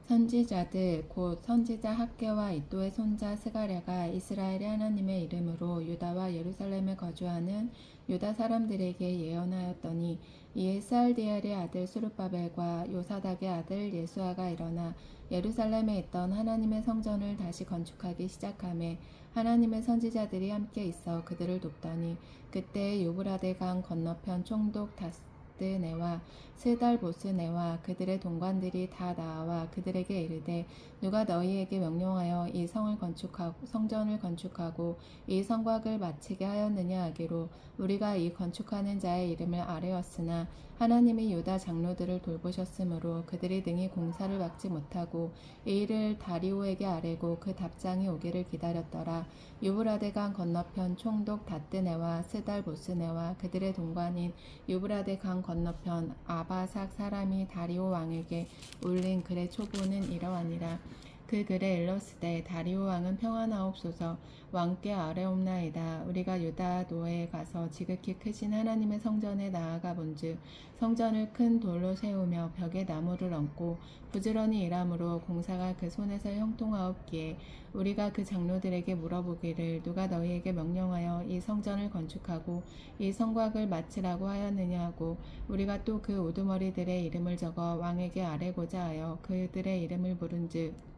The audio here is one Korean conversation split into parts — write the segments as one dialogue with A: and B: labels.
A: 선지자들 곧 선지자 학개와 이도의 손자 스가랴가 이스라엘의 하나님의 이름으로 유다와 예루살렘에 거주하는 유다 사람들에게 예언하였더니, 이에 스알디엘의 아들 스룹바벨과 요사닥의 아들 예수아가 일어나 예루살렘에 있던 하나님의 성전을 다시 건축하기 시작하매 하나님의 선지자들이 함께 있어 그들을 돕더니, 그때 유브라데 강 건너편 총독 다스네와 스달보스네와 그들의 동관들이 다 나와 그들에게 이르되, 누가 너희에게 명령하여 이 성전을 건축하고 이 성곽을 마치게 하였느냐 하기로, 우리가 이 건축하는 자의 이름을 아뢰었으나 하나님이 유다 장로들을 돌보셨으므로 그들이 능히 공사를 막지 못하고 이 일을 다리오에게 아뢰고 그 답장이 오기를 기다렸더라. 유브라데 강 건너편 총독 다뜨네와 스달보스네와 그들의 동관인 유브라데 강 건너편 아바삭 사람이 다리오 왕에게 올린 글의 초보는 이러하니라. 그 글에 일렀으되, 다리오 왕은 평안하옵소서. 왕께 아뢰옵나이다. 우리가 유다 노에 가서 지극히 크신 하나님의 성전에 나아가 본즉, 성전을 큰 돌로 세우며 벽에 나무를 얹고 부지런히 일함으로 공사가 그 손에서 형통하옵기에, 우리가 그 장로들에게 물어보기를, 누가 너희에게 명령하여 이 성전을 건축하고 이 성곽을 마치라고 하였느냐 하고, 우리가 또 그 우두머리들의 이름을 적어 왕에게 아뢰고자 하여 그들의 이름을 물은즉,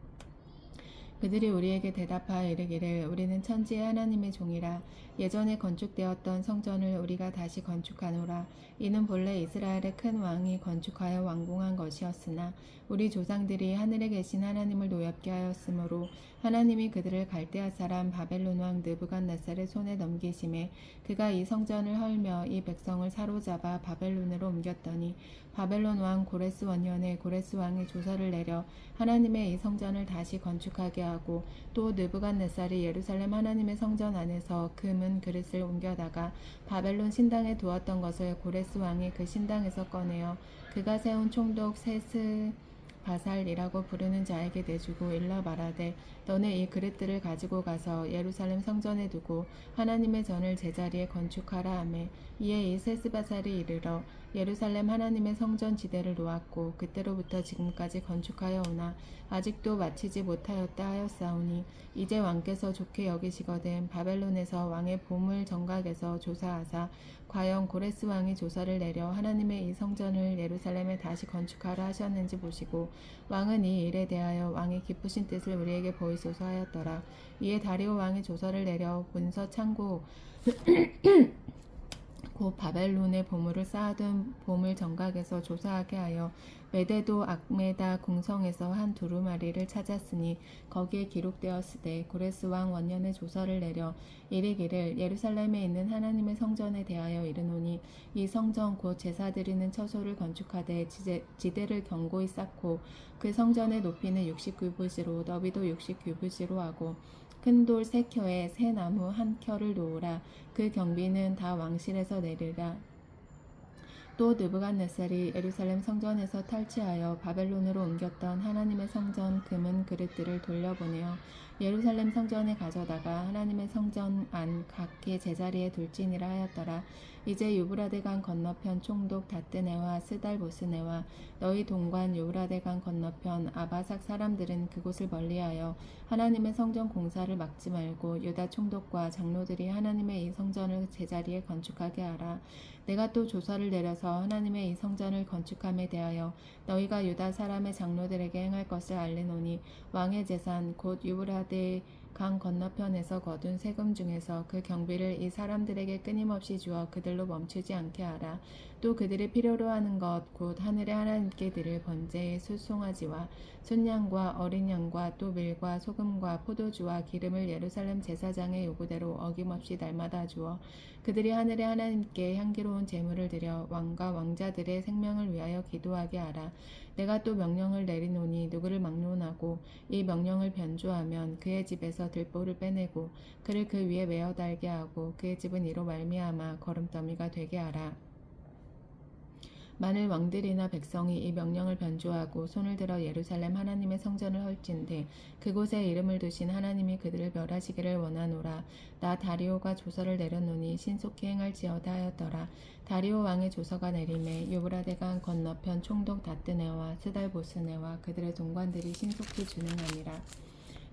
A: 그들이 우리에게 대답하여 이르기를, 우리는 천지의 하나님의 종이라. 예전에 건축되었던 성전을 우리가 다시 건축하노라. 이는 본래 이스라엘의 큰 왕이 건축하여 완공한 것이었으나 우리 조상들이 하늘에 계신 하나님을 노엽게 하였으므로 하나님이 그들을 갈대아 사람 바벨론 왕 느부갓네살의 손에 넘기심에, 그가 이 성전을 헐며 이 백성을 사로잡아 바벨론으로 옮겼더니, 바벨론 왕 고레스 원년에 고레스 왕이 조서를 내려 하나님의 이 성전을 다시 건축하게 하고, 또 느부갓네살이 예루살렘 하나님의 성전 안에서 금은 그릇을 옮겨다가 바벨론 신당에 두었던 것을 고레스 왕이 그 신당에서 꺼내어 그가 세운 총독 세스 바살이라고 부르는 자에게 내주고 일러 말하되, 너는 이 그릇들을 가지고 가서 예루살렘 성전에 두고 하나님의 전을 제자리에 건축하라 하매, 이에 이 세스바살이 이르러 예루살렘 하나님의 성전 지대를 놓았고 그때로부터 지금까지 건축하여 오나 아직도 마치지 못하였다 하였사오니, 이제 왕께서 좋게 여기시거든 바벨론에서 왕의 보물 정각에서 조사하사 과연 고레스 왕이 조서를 내려 하나님의 이 성전을 예루살렘에 다시 건축하라 하셨는지 보시고, 왕은 이 일에 대하여 왕의 기쁘신 뜻을 우리에게 보이소서 하였더라. 이에 다리오 왕이 조서를 내려 문서 창고 곧 바벨론의 보물을 쌓아둔 보물 정각에서 조사하게 하여 메데도 악메다 궁성에서 한 두루마리를 찾았으니, 거기에 기록되었으되, 고레스 왕 원년에 조서를 내려 이르기를, 예루살렘에 있는 하나님의 성전에 대하여 이르노니, 이 성전 곧 제사 드리는 처소를 건축하되 지대를 견고히 쌓고 그 성전의 높이는 60규빗으로 너비도 60규빗으로 하고 큰 돌 3켜에 새 나무 1켜를 놓으라. 그 경비는 다 왕실에서 내리라. 또 느부갓네살이 예루살렘 성전에서 탈취하여 바벨론으로 옮겼던 하나님의 성전 금은 그릇들을 돌려보내어 예루살렘 성전에 가져다가 하나님의 성전 안 각기 제자리에 둘지니라 하였더라. 이제 유브라데 강 건너편 총독 다뜨네와 스달보스네와 너희 동관 유브라데 강 건너편 아바삭 사람들은 그곳을 멀리하여 하나님의 성전 공사를 막지 말고 유다 총독과 장로들이 하나님의 이 성전을 제자리에 건축하게 하라. 내가 또 조서를 내려서 하나님의 이 성전을 건축함에 대하여 너희가 유다 사람의 장로들에게 행할 것을 알리노니, 왕의 재산 곧 유브라데 강 건너편에서 거둔 세금 중에서 그 경비를 이 사람들에게 끊임없이 주어 그들로 멈추지 않게 하라. 또 그들이 필요로 하는 것 곧 하늘의 하나님께 드릴 번제의 숫송아지와 순양과 어린 양과 또 밀과 소금과 포도주와 기름을 예루살렘 제사장의 요구대로 어김없이 날마다 주어 그들이 하늘의 하나님께 향기로운 제물을 드려 왕과 왕자들의 생명을 위하여 기도하게 하라. 내가 또 명령을 내리노니, 누구를 막론하고 이 명령을 변조하면 그의 집에서 들보를 빼내고 그를 그 위에 메어 달게 하고 그의 집은 이로 말미암아 거름더미가 되게 하라. 만일 왕들이나 백성이 이 명령을 변조하고 손을 들어 예루살렘 하나님의 성전을 헐진대 그곳에 이름을 두신 하나님이 그들을 멸하시기를 원하노라. 나 다리오가 조서를 내렸노니 신속히 행할지어다 하였더라. 다리오 왕의 조서가 내림에 유브라데강 건너편 총독 다뜨네와 스달보스네와 그들의 동관들이 신속히 준행하니라.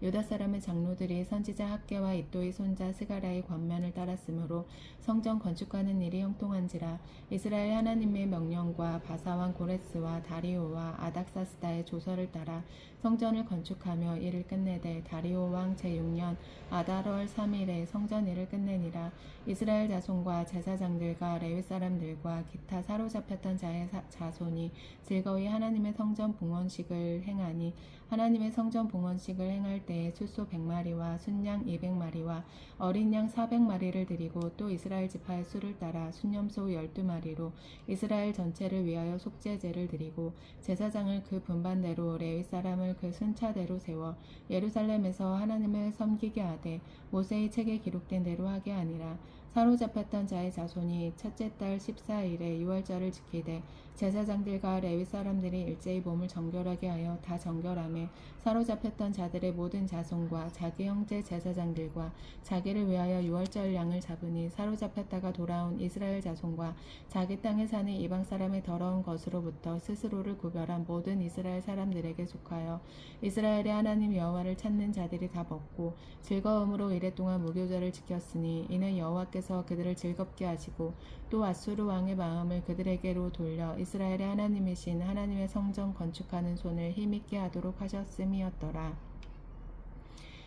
A: 유다 사람의 장로들이 선지자 학개와 이또의 손자 스가랴의 권면을 따랐으므로 성전 건축하는 일이 형통한지라. 이스라엘 하나님의 명령과 바사왕 고레스와 다리오와 아닥사스다의 조서를 따라 성전을 건축하며 일을 끝내되 다리오 왕 제6년 아달월 3일에 성전 일을 끝내니라. 이스라엘 자손과 제사장들과 레위 사람들과 기타 사로잡혔던 자의 자손이 즐거이 하나님의 성전 봉헌식을 행하니 하나님의 성전 봉헌식을 행할 때에 숫소 100마리와 순양 200마리와 어린 양 400마리를 드리고 또 이스라엘 지파의 수를 따라 순염소 12마리로 이스라엘 전체를 위하여 속죄제를 드리고 제사장을 그 분반대로 레위 사람을 그 순차대로 세워 예루살렘에서 하나님을 섬기게 하되 모세의 책에 기록된 대로 하게 하니라. 사로잡혔던 자의 자손이 첫째 달 14일에 유월절을 지키되 제사장들과 레위 사람들이 일제히 몸을 정결하게 하여 다 정결하며 사로잡혔던 자들의 모든 자손과 자기 형제 제사장들과 자기를 위하여 유월절 양을 잡으니 사로잡혔다가 돌아온 이스라엘 자손과 자기 땅에 사는 이방 사람의 더러운 것으로부터 스스로를 구별한 모든 이스라엘 사람들에게 속하여 이스라엘의 하나님 여호와를 찾는 자들이 다 먹고 즐거움으로 이랫동안 무교절을 지켰으니 이는 여호와께서 그들을 즐겁게 하시고 또 아수르 왕의 마음을 그들에게로 돌려 이스라엘의 하나님이신 하나님의 성전 건축하는 손을 힘있게 하도록 하셨음이었더라.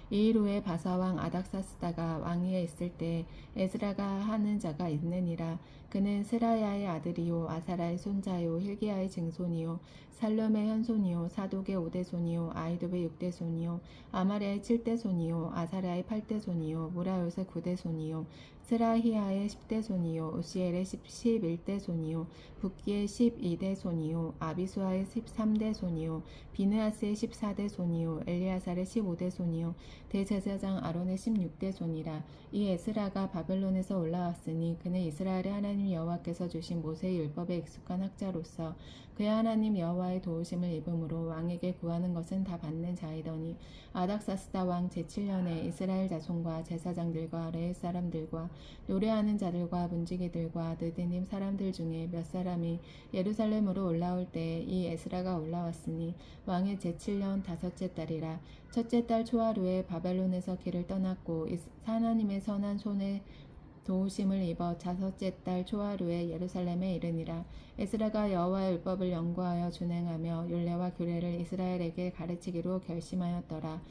A: 이일 후에 바사왕 아닥사스다가 왕위에 있을 때 에스라가 하는 자가 있느니라. 그는 스라야의 아들이요 아사라의 손자요 hil기야의 증손이요 살룸의 현손이요 사독의 5대손이요 아이돔의 6대손이요 아마랴의 7대손이요 아사랴의 8대손이요 무라요의 9대손이요 스라히야의 10대손이요 우시엘의 11대손이요 붓기의 12대손이요 아비수아의 13대손이요 비느하스의 14대손이요 엘리아살의 15대손이요 대제사장 아론의 16대손이라. 이 에스라가 바벨론에서 올라왔으니 그는 이스라엘의 하나님 여호와께서 주신 모세의 율법에 익숙한 학자로서 그의 하나님 여호와의 도우심을 입음으로 왕에게 구하는 것은 다 받는 자이더니 아닥사스다 왕 제7년에 이스라엘 자손과 제사장들과 레위 사람들과 노래하는 자들과 문지기들과 느디님 사람들 중에 몇 사람이 예루살렘으로 올라올 때에 이 에스라가 올라왔으니 왕의 제7년 다섯째 달이라. 첫째 달 초하루에 바벨론에서 길을 떠났고 하나님의 선한 손에 도우심을 입어 다섯째 달 초하루에 예루살렘에 이르니라. 에스라가 여호와의 율법을 연구하여 준행하며 율례와 규례를 이스라엘에게 가르치기로 결심하였더라.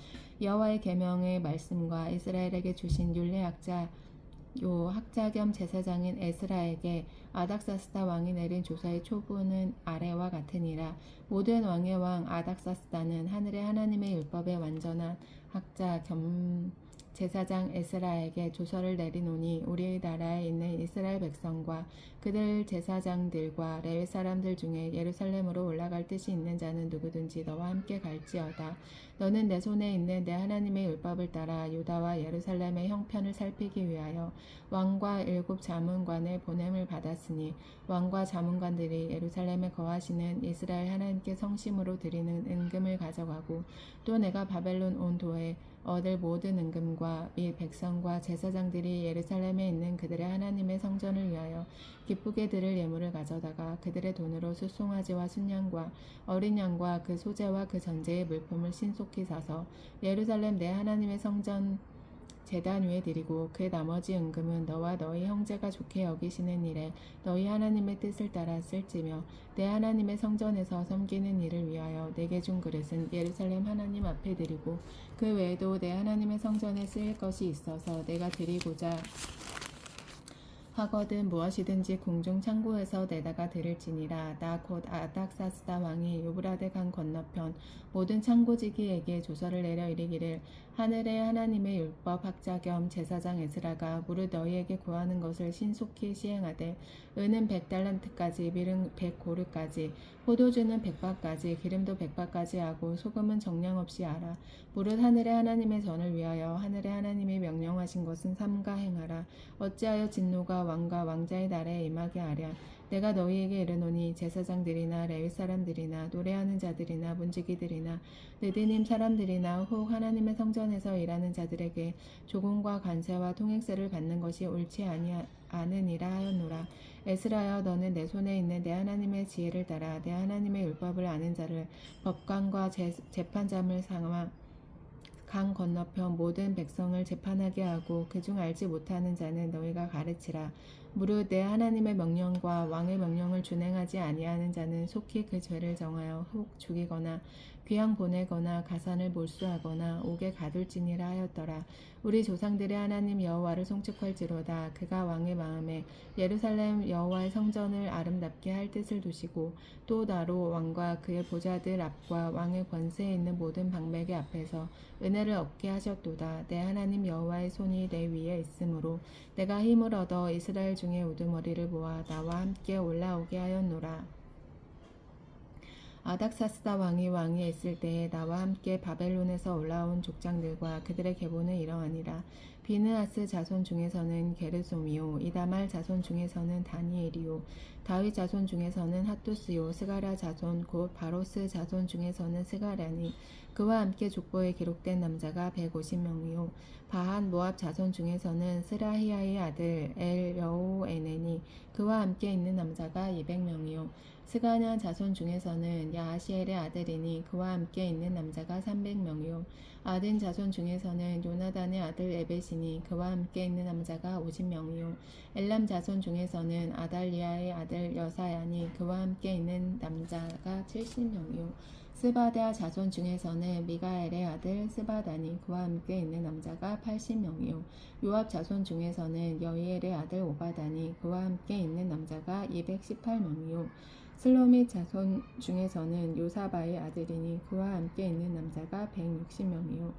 A: 여호와의 계명의 말씀과 이스라엘에게 주신 율례학자 학자 겸 제사장인 에스라에게 아닥사스다 왕이 내린 조서의 초부는 아래와 같으니라. 모든 왕의 왕 아닥사스다는 하늘의 하나님의 율법에 완전한 학자 겸 제사장 에스라에게 조서를 내리노니 우리의 나라에 있는 이스라엘 백성과 그들 제사장들과 레위 사람들 중에 예루살렘으로 올라갈 뜻이 있는 자는 누구든지 너와 함께 갈지어다. 너는 내 손에 있는 내 하나님의 율법을 따라 유다와 예루살렘의 형편을 살피기 위하여 왕과 7 자문관의 보냄을 받았으니 왕과 자문관들이 예루살렘에 거하시는 이스라엘 하나님께 성심으로 드리는 은금을 가져가고 또 내가 바벨론 온 도에 얻을 모든 은금과 및 백성과 제사장들이 예루살렘에 있는 그들의 하나님의 성전을 위하여 기쁘게 드릴 예물을 가져다가 그들의 돈으로 숫송아지와 순양과 어린 양과 그 소재와 그 전제의 물품을 신속히 사서 예루살렘 내 하나님의 성전 제단 위에 드리고 그 나머지 은금은 너와 너희 형제가 좋게 여기시는 일에 너희 하나님의 뜻을 따라 쓸지며 내 하나님의 성전에서 섬기는 일을 위하여 내게 준 그릇은 예루살렘 하나님 앞에 드리고 그 외에도 내 하나님의 성전에 쓰일 것이 있어서 내가 드리고자 하거든 무엇이든지 궁중 창고에서 내다가 드릴지니라. 나 곧 아닥사스다 왕이 유브라데 강 건너편 모든 창고지기에게 조서를 내려 이르기를 하늘의 하나님의 율법 학자 겸 제사장 에스라가 무릇 너희에게 구하는 것을 신속히 시행하되 은은 100달란트까지 밀은 100고르까지 포도주는 100바까지 기름도 100바까지 하고 소금은 정량 없이 알아. 무릇 하늘의 하나님의 전을 위하여 하늘의 하나님이 명령하신 것은 삼가 행하라. 어찌하여 진노가 왕과 왕자의 날에 임하게 하랴. 내가 너희에게 이르노니 제사장들이나 레위 사람들이나 노래하는 자들이나 문지기들이나 느디님 사람들이나 혹 하나님의 성전에서 일하는 자들에게 조공과 관세와 통행세를 받는 것이 옳지 않으니라 하였노라. 에스라여, 너는 내 손에 있는 내 하나님의 지혜를 따라 내 하나님의 율법을 아는 자를 법관과 재판장을 삼아 강 건너편 모든 백성을 재판하게 하고 그중 알지 못하는 자는 너희가 가르치라. 무릇 내 하나님의 명령과 왕의 명령을 준행하지 아니하는 자는 속히 그 죄를 정하여 혹 죽이거나 귀양 보내거나 가산을 몰수하거나 옥에 가둘지니라 하였더라. 우리 조상들의 하나님 여호와를 송축할지로다. 그가 왕의 마음에 예루살렘 여호와의 성전을 아름답게 할 뜻을 두시고 또 나로 왕과 그의 보좌들 앞과 왕의 권세에 있는 모든 방백의 앞에서 은혜를 얻게 하셨도다. 내 하나님 여호와의 손이 내 위에 있으므로 내가 힘을 얻어 이스라엘 중에 우두머리를 모아 나와 함께 올라오게 하였노라. 아닥사스다 왕이 있을 때에 나와 함께 바벨론에서 올라온 족장들과 그들의 계보는 이러하니라. 비느하스 자손 중에서는 게르솜이요, 이다말 자손 중에서는 다니엘이요, 다윗 자손 중에서는 핫투스요, 스가랴 자손 곧 바로스 자손 중에서는 스가랴니 그와 함께 족보에 기록된 남자가 150명이요, 바한 모압 자손 중에서는 스라히야의 아들 엘 여호에네니 그와 함께 있는 남자가 200명이요, 스가냐 자손 중에서는 야하시엘의 아들이니 그와 함께 있는 남자가 300명이요, 아든 자손 중에서는 요나단의 아들 에벳이니 그와 함께 있는 남자가 50명이요, 엘람 자손 중에서는 아달리아의 아들 여사야니 그와 함께 있는 남자가 70명이요, 스바다 자손 중에서는 미가엘의 아들 스바다니 그와 함께 있는 남자가 80명이요, 요압 자손 중에서는 여이엘의 아들 오바다니 그와 함께 있는 남자가 218명이요, 슬로밋 자손 중에서는 요사바의 아들이니 그와 함께 있는 남자가 160명이요,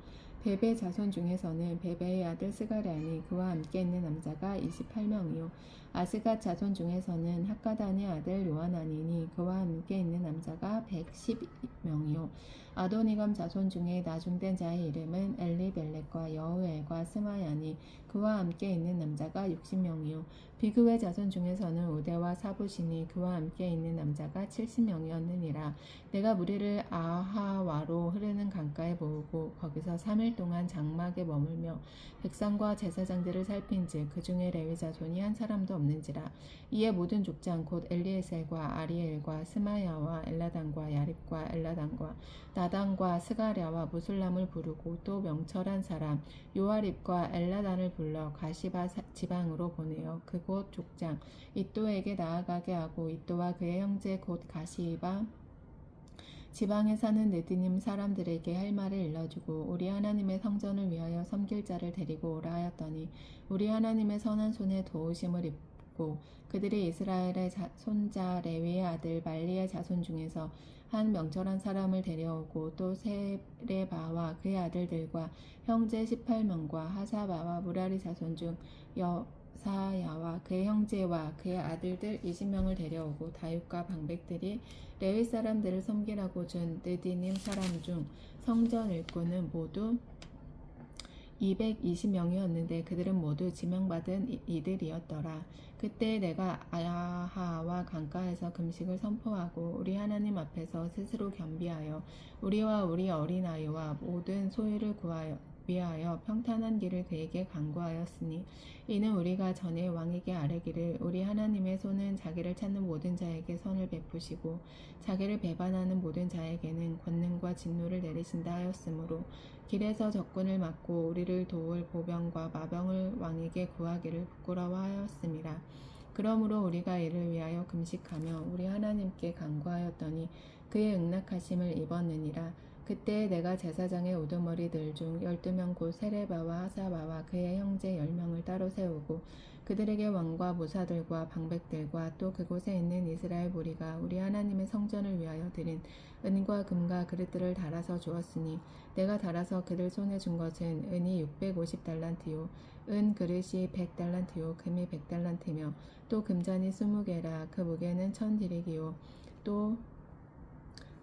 A: 베베 자손 중에서는 베베의 아들 스가랴니 그와 함께 있는 남자가 28명이요, 아스갓 자손 중에서는 학가단의 아들 요하나니니 그와 함께 있는 남자가 112명이요, 아도니감 자손 중에 나중된 자의 이름은 엘리벨렉과 여우엘과 스마야니 그와 함께 있는 남자가 60명이요, 비그웨 자손 중에서는 우대와 사부시니 그와 함께 있는 남자가 70명이었느니라. 내가 무리를 아하와로 흐르는 강가에 모으고 거기서 3일 동안 장막에 머물며 백성과 제사장들을 살핀즉 그 중에 레위 자손이 한 사람도 없는지라. 이에 모든 족장 곧 엘리에셀과 아리엘과 스마야와 엘라단과 야립과 엘라단과 나단과 스가랴와 무술람을 부르고 또 명철한 사람 요아립과 엘라단을 불러 가시바 지방으로 보내어 그곳 족장 이또에게 나아가게 하고 이또와 그의 형제 곧 가시바 지방에 사는 느디님 사람들에게 할 말을 일러주고 우리 하나님의 성전을 위하여 섬길 자를 데리고 오라 하였더니 우리 하나님의 선한 손에 도우심을 입고 그들이 이스라엘의 손자 레위의 아들 말리의 자손 중에서 한 명철한 사람을 데려오고 또 세레바와 그의 아들들과 형제 18명과 하사바와 무라리 자손 중 여사야와 그의 형제와 그의 아들들 20명을 데려오고 다윗과 방백들이 레위 사람들을 섬기라고 준 느디님 사람 중 성전 일꾼은 모두 220명이었는데 그들은 모두 지명받은 이들이었더라. 그때 내가 아야하와 강가에서 금식을 선포하고 우리 하나님 앞에서 스스로 겸비하여 우리와 우리 어린아이와 모든 소유를 위하여 평탄한 길을 그에게 간구하였으니 이는 우리가 전에 왕에게 아뢰기를 우리 하나님의 손은 자기를 찾는 모든 자에게 선을 베푸시고 자기를 배반하는 모든 자에게는 권능과 진노를 내리신다 하였으므로 길에서 적군을 막고 우리를 도울 보병과 마병을 왕에게 구하기를 부끄러워하였음이라. 그러므로 우리가 이를 위하여 금식하며 우리 하나님께 간구하였더니 그의 응낙하심을 입었느니라. 그때 내가 제사장의 우두머리들 중 12명 곧 세레바와 하사바와 그의 형제 10명을 따로 세우고 그들에게 왕과 무사들과 방백들과 또 그곳에 있는 이스라엘 무리가 우리 하나님의 성전을 위하여 드린 은과 금과 그릇들을 달아서 주었으니 내가 달아서 그들 손에 준 것은 은이 650달란트요 은 그릇이 100달란트요 금이 100달란트며 또 금잔이 20개라 그 무게는 1000디릭이요 또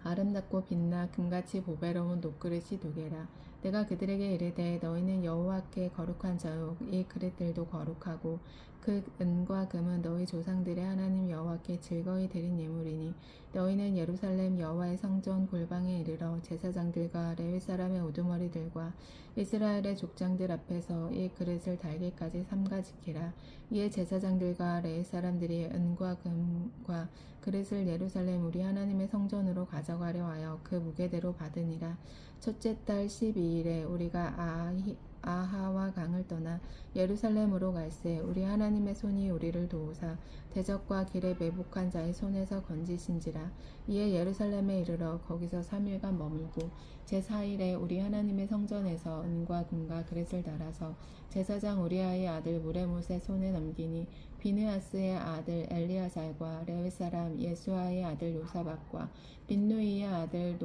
A: 아름답고 빛나 금같이 보배로운 녹그릇이 2개라. 내가 그들에게 이르되 너희는 여호와께 거룩한 자요 이 그릇들도 거룩하고 그 은과 금은 너희 조상들의 하나님 여호와께 즐거이 드린 예물이니 너희는 예루살렘 여호와의 성전 골방에 이르러 제사장들과 레위 사람의 우두머리들과 이스라엘의 족장들 앞에서 이 그릇을 달기까지 삼가 지키라. 이에 제사장들과 레위 사람들이 은과 금과 그릇을 예루살렘 우리 하나님의 성전으로 가져가려 하여 그 무게대로 받으니라. 첫째 달 12일에 우리가 아하와 강을 떠나 예루살렘으로 갈새 우리 하나님의 손이 우리를 도우사 대적과 길에 매복한 자의 손에서 건지신지라. 이에 예루살렘에 이르러 거기서 3일간 머물고 제4일에 우리 하나님의 성전에서 은과 금과 그릇을 달아서 제사장 우리아의 아들 무레못의 손에 넘기니 비느하스의 아들 엘리아살과 레위 사람 예수아의 아들 요사박과 빈누이의 아들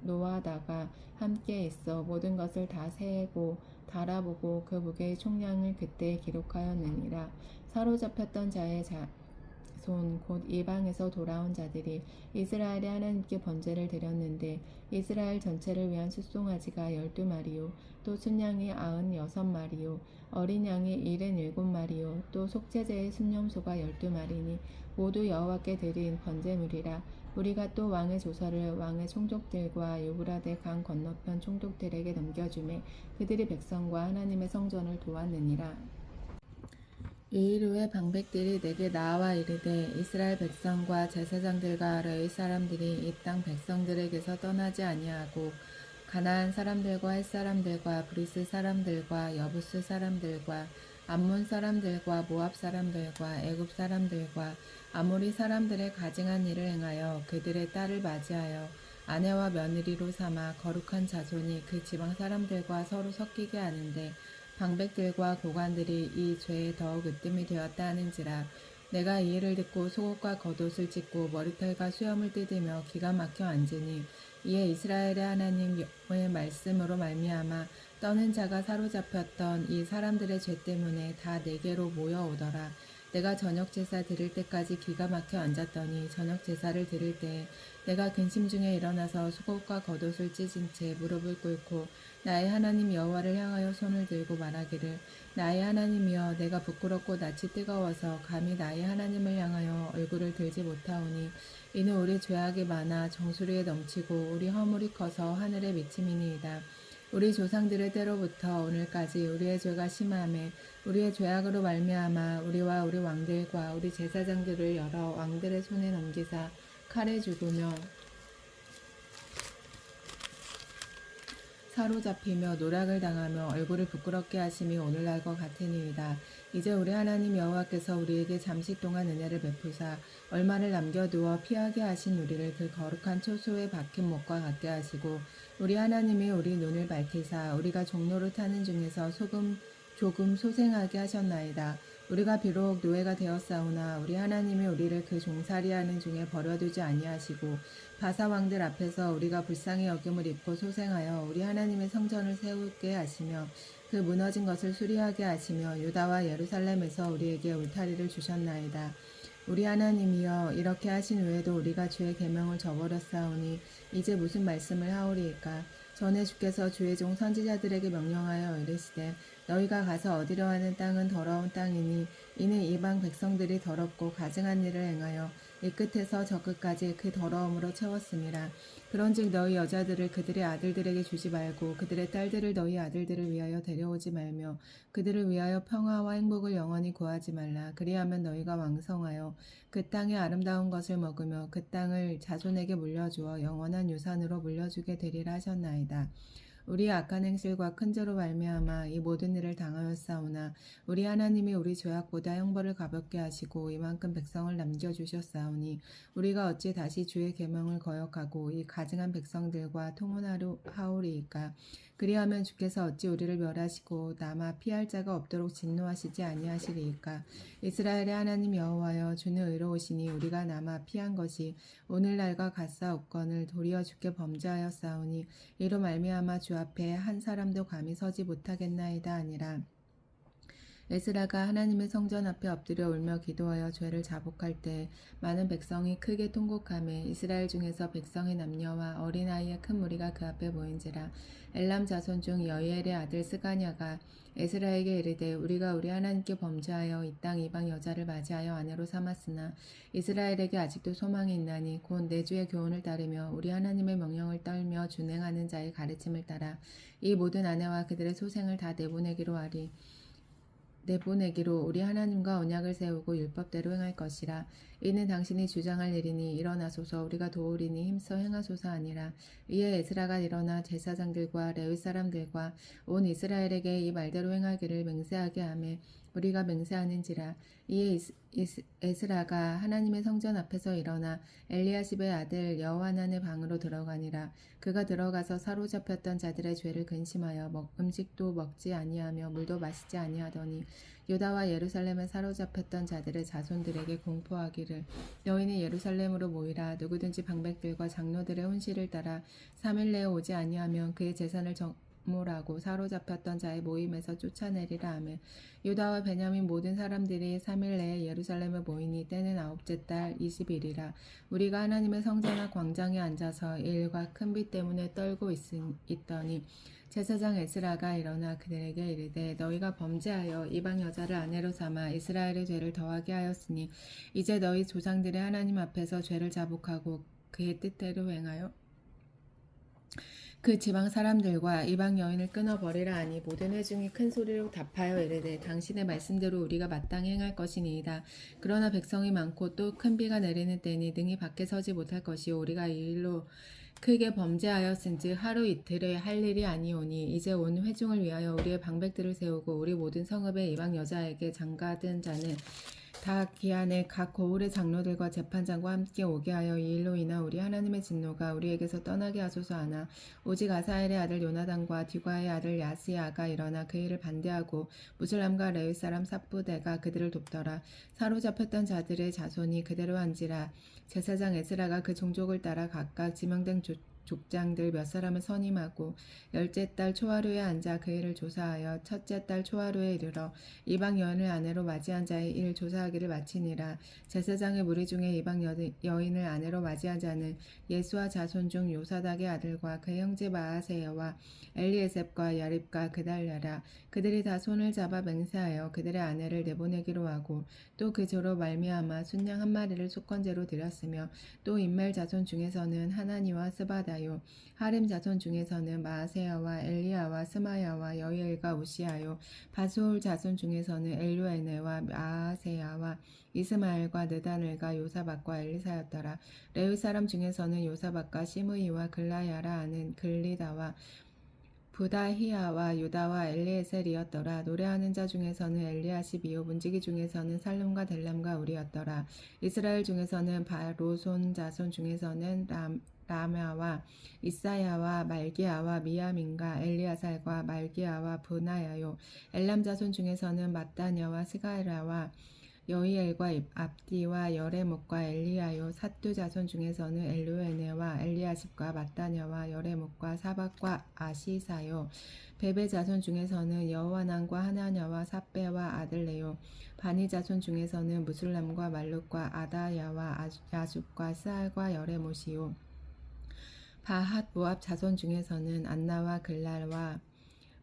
A: 노아다가 함께 있어 모든 것을 다 세고 달아보고 그 무게의 총량을 그때 기록하였느니라. 사로잡혔던 자의 손 곧 이방에서 돌아온 자들이 이스라엘의 하나님께 번제를 드렸는데 이스라엘 전체를 위한 숫송아지가 12마리요 또 순양이 96마리요 어린 양이 77마리요 또 속죄제의 순념소가 12마리니 모두 여호와께 드린 번제물이라. 우리가 또 왕의 조서를 왕의 총독들과 유브라데 강 건너편 총독들에게 넘겨주매 그들이 백성과 하나님의 성전을 도왔느니라. 이일 후에 방백들이 내게 나와 이르되 이스라엘 백성과 제사장들과 레위 사람들이 이 땅 백성들에게서 떠나지 아니하고 가나안 사람들과 헷 사람들과 브리스 사람들과 여부스 사람들과 암몬 사람들과 모압 사람들과 애굽 사람들과 아모리 사람들의 가증한 일을 행하여 그들의 딸을 맞이하여 아내와 며느리로 삼아 거룩한 자손이 그 지방 사람들과 서로 섞이게 하는데 방백들과 고관들이 이 죄에 더욱 으뜸이 되었다 하는지라. 내가 이 일을 듣고 속옷과 겉옷을 찢고 머리털과 수염을 뜯으며 기가 막혀 앉으니 이에 이스라엘의 하나님의 말씀으로 말미암아 떠는 자가 사로잡혔던 이 사람들의 죄 때문에 다 내게로 모여오더라. 내가 저녁 제사 드릴 때까지 기가 막혀 앉았더니 저녁 제사를 드릴 때에 내가 근심 중에 일어나서 속옷과 겉옷을 찢은 채 무릎을 꿇고 나의 하나님 여호와를 향하여 손을 들고 말하기를 나의 하나님이여 내가 부끄럽고 낯이 뜨거워서 감히 나의 하나님을 향하여 얼굴을 들지 못하오니 이는 우리 죄악이 많아 정수리에 넘치고 우리 허물이 커서 하늘에 미침이니이다. 우리 조상들의 때로부터 오늘까지 우리의 죄가 심하매 우리의 죄악으로 말미암아 우리와 우리 왕들과 우리 제사장들을 여러 왕들의 손에 넘기사 칼에 죽으며 사로잡히며 노략을 당하며 얼굴을 부끄럽게 하심이 오늘날과 같으니이다. 이제 우리 하나님 여호와께서 우리에게 잠시 동안 은혜를 베푸사 얼마를 남겨두어 피하게 하신 우리를 그 거룩한 초소에 박힌 못과 같게 하시고 우리 하나님이 우리 눈을 밝히사 우리가 종로를 타는 중에서 조금 소생하게 하셨나이다. 우리가 비록 노예가 되었사오나 우리 하나님이 우리를 그 종살이하는 중에 버려두지 아니하시고 바사 왕들 앞에서 우리가 불쌍히 여김을 입고 소생하여 우리 하나님의 성전을 세우게 하시며 그 무너진 것을 수리하게 하시며 유다와 예루살렘에서 우리에게 울타리를 주셨나이다. 우리 하나님이여 이렇게 하신 후에도 우리가 주의 계명을 저버렸사오니 이제 무슨 말씀을 하오리이까. 전에 주께서 주의 종 선지자들에게 명령하여 이르시되 너희가 가서 얻으려 하는 땅은 더러운 땅이니 이는 이방 백성들이 더럽고 가증한 일을 행하여 이 끝에서 저 끝까지 그 더러움으로 채웠음이라. 그런즉 너희 여자들을 그들의 아들들에게 주지 말고 그들의 딸들을 너희 아들들을 위하여 데려오지 말며 그들을 위하여 평화와 행복을 영원히 구하지 말라. 그리하면 너희가 왕성하여 그 땅의 아름다운 것을 먹으며 그 땅을 자손에게 물려주어 영원한 유산으로 물려주게 되리라 하셨나이다. 우리의 악한 행실과 큰 죄로 말미암아 이 모든 일을 당하였사오나 우리 하나님이 우리 죄악보다 형벌을 가볍게 하시고 이만큼 백성을 남겨주셨사오니 우리가 어찌 다시 주의 계명을 거역하고 이 가증한 백성들과 통혼하오리이까. 그리하면 주께서 어찌 우리를 멸하시고 남아 피할 자가 없도록 진노하시지 아니하시리이까. 이스라엘의 하나님 여호와여 주는 의로우시니 우리가 남아 피한 것이 오늘날과 같사옵거늘 도리어 주께 범죄하였사오니 이로 말미암아 주 앞에 한 사람도 감히 서지 못하겠나이다 아니라. 에스라가 하나님의 성전 앞에 엎드려 울며 기도하여 죄를 자복할 때 많은 백성이 크게 통곡하며 이스라엘 중에서 백성의 남녀와 어린아이의 큰 무리가 그 앞에 모인지라. 엘람 자손 중 여이엘의 아들 스가냐가 에스라에게 이르되 우리가 우리 하나님께 범죄하여 이 땅 이방 여자를 맞이하여 아내로 삼았으나 이스라엘에게 아직도 소망이 있나니 곧 내 주의 교훈을 따르며 우리 하나님의 명령을 떨며 준행하는 자의 가르침을 따라 이 모든 아내와 그들의 소생을 다 내보내기로 우리 하나님과 언약을 세우고 율법대로 행할 것이라. 이는 당신이 주장할 일이니 일어나소서 우리가 도우리니 힘써 행하소서 아니라. 이에 에스라가 일어나 제사장들과 레위 사람들과 온 이스라엘에게 이 말대로 행하기를 맹세하게 하며 우리가 맹세하는지라. 이에 에스라가 하나님의 성전 앞에서 일어나 엘리야십의 아들 여호하난의 방으로 들어가니라. 그가 들어가서 사로잡혔던 자들의 죄를 근심하여 음식도 먹지 아니하며 물도 마시지 아니하더니 유다와 예루살렘에 사로잡혔던 자들의 자손들에게 공포하기를 너희는 예루살렘으로 모이라. 누구든지 방백들과 장로들의 혼시를 따라 3일 내에 오지 아니하면 그의 재산을 몰하고 사로잡혔던 자의 모임에서 쫓아내리라 하며 유다와 베냐민 모든 사람들이 3일 내에 예루살렘에 모이니 때는 9째 달 20일이라. 우리가 하나님의 성전 앞 광장에 앉아서 일과 큰 비 때문에 떨고 있더니 제사장 에스라가 일어나 그들에게 이르되 너희가 범죄하여 이방 여자를 아내로 삼아 이스라엘의 죄를 더하게 하였으니 이제 너희 조상들의 하나님 앞에서 죄를 자복하고 그의 뜻대로 행하여 그 지방 사람들과 이방 여인을 끊어버리라 하니 모든 회중이 큰 소리로 답하여 이르되 당신의 말씀대로 우리가 마땅히 행할 것이니이다. 그러나 백성이 많고 또 큰 비가 내리는 때니 능히 밖에 서지 못할 것이요 우리가 이 일로 크게 범죄하였은즉 하루 이틀에 할 일이 아니오니 이제 온 회중을 위하여 우리의 방백들을 세우고 우리 모든 성읍의 이방 여자에게 장가든 자는 다 기한에 각 고을의 장로들과 재판장과 함께 오게 하여 이 일로 인하 우리 하나님의 진노가 우리에게서 떠나게 하소서 하나 오직 아사엘의 아들 요나단과 디과의 아들 야스야가 일어나 그 일을 반대하고 무슬람과 레위 사람 삽부대가 그들을 돕더라. 사로잡혔던 자들의 자손이 그대로 한지라. 제사장 에스라가 그 종족을 따라 각각 지명된 족장들 몇 사람을 선임하고 10째 달 초하루에 앉아 그 일을 조사하여 첫째 달 초하루에 이르러 이방 여인을 아내로 맞이한 자의 일 조사하기를 마치니라. 제사장의 무리 중에 이방 여인을 아내로 맞이한 자는 예수와 자손 중 요사닥의 아들과 그의 형제 마아세야와 엘리에셉과 야립과 그달랴라. 그들이 다 손을 잡아 맹세하여 그들의 아내를 내보내기로 하고 또 그 조로 말미암아 순양 한 마리를 속건제로 드렸으며 또 인멜 자손 중에서는 하나니와 스바다요 하림 자손 중에서는 마아세야와 엘리야와 스마야와 여이엘과 우시아요 바수올 자손 중에서는 엘루에네와 마아세야와 이스마엘과 느다넬과 요사박과 엘리사였더라. 레위 사람 중에서는 요사박과 시므이와 글라야라 하는 글리다와 부다히야와 유다와 엘리에셀이었더라. 노래하는 자 중에서는 엘리야십이요 문지기 중에서는 살룸과 델람과 우리였더라. 이스라엘 중에서는 바로손 자손 중에서는 라마와 이사야와 말기야와 미야민과 엘리아살과 말기야와 브나야요 엘람 자손 중에서는 마따냐와 스가랴와 여이엘과 압디와 여레목과 엘리야요 삿두 자손 중에서는 엘루에네와 엘리야십과 마따냐와 여레목과 사박과 아시사요 베베 자손 중에서는 여호하난과 하나냐와 삽베와 아들레요 바니 자손 중에서는 무술람과 말룩과 아다야와 야sup과 스알과 여레못이요 바핫 모압 자손 중에서는 안나와 글랄과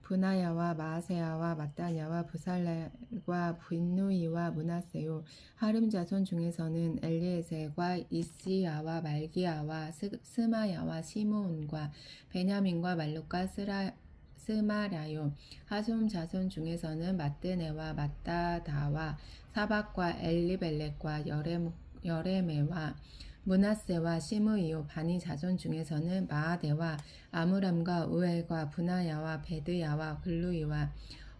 A: 브나야와 마아세야와 마따냐와 부살렐과 빈누이와 문하세요 하름 자손 중에서는 엘리에셀과 이시야와 말기야와 스마야와 시므온과 베냐민과 말룩과 스마라요 하솜 자손 중에서는 마뜨네와 마따다와 사박과 엘리벨렉과 여레메와 문하세와 시므이요 바니 자손 중에서는 마아데와 아므람과 우엘과 브나야와 베드야와 글루이와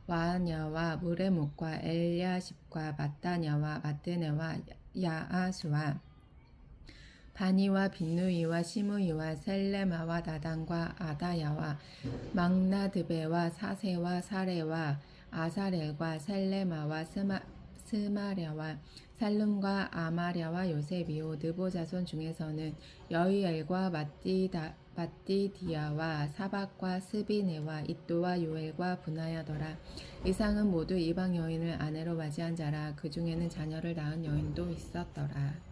A: 와냐와 무레목과 엘야십과 마따냐와 마뜨네와 야아수와 바니와 빈누이와 시므이와 셀레마와 나단과 아다야와 막나드베와 사세와 사레와 아사렐과 셀레마와 스마랴와 살룸과 아마랴와 요셉이요 느보 자손 중에서는 여이엘과 바띠디아와 사박과 스비네와 이또와 요엘과 분하야더라. 이상은 모두 이방 여인을 아내로 맞이한 자라. 그 중에는 자녀를 낳은 여인도 있었더라.